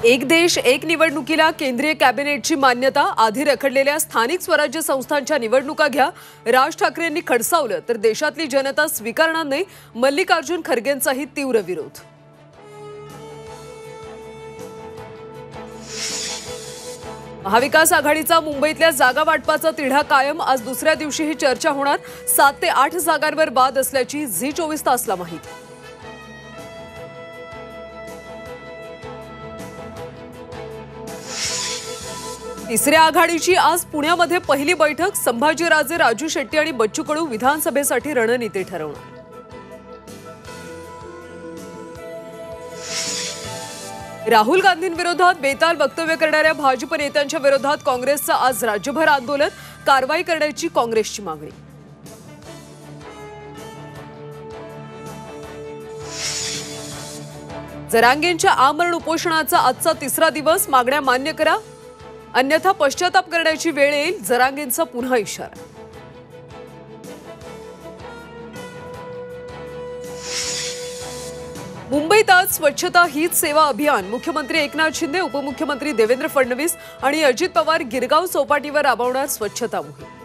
एक देश एक निवडणुकीला केंद्रीय कॅबिनेटची मान्यता। आधी रखडलेल्या स्थानिक स्वराज्य संस्थांच्या निवडणुका घ्या। राज ठाकरेंनी खडसावलं तर देशातली जनता स्वीकारणार नाही। मल्लिकार्जुन खरगेंचाही तीव्र विरोध। महाविकास आघाडीचा मुंबईतल्या जागा वाटपाचा तिढा कायम। आज दुसऱ्या दिवशी ही चर्चा होणार। 7 ते 8 जागांवर बाद असल्याची झी24 तासला माहिती। तिसऱ्या आघाडीची आज पुण्यामध्ये पहिली बैठक। संभाजीराजे, राजू शेट्टी आणि बच्चू कडू विधानसभेसाठी रणनीती ठरवणार। राहुल गांधींविरोधात बेताल वक्तव्य करणाऱ्या भाजप नेत्यांच्या विरोधात काँग्रेसचं आज राज्यभर आंदोलन। कारवाई करण्याची काँग्रेसची मागणी। जरांगेंच्या आमरण उपोषणाचा आजचा तिसरा दिवस। मागण्या मान्य करा, अन्यथा पश्चाताप करण्याची वेळ येईल। जरांगेंचा पुन्हा इशारा। मुंबईत आज स्वच्छता हीच सेवा अभियान। मुख्यमंत्री एकनाथ शिंदे, उपमुख्यमंत्री देवेंद्र फडणवीस आणि अजित पवार गिरगाव चौपाटीवर राबवणार स्वच्छता मोहीम।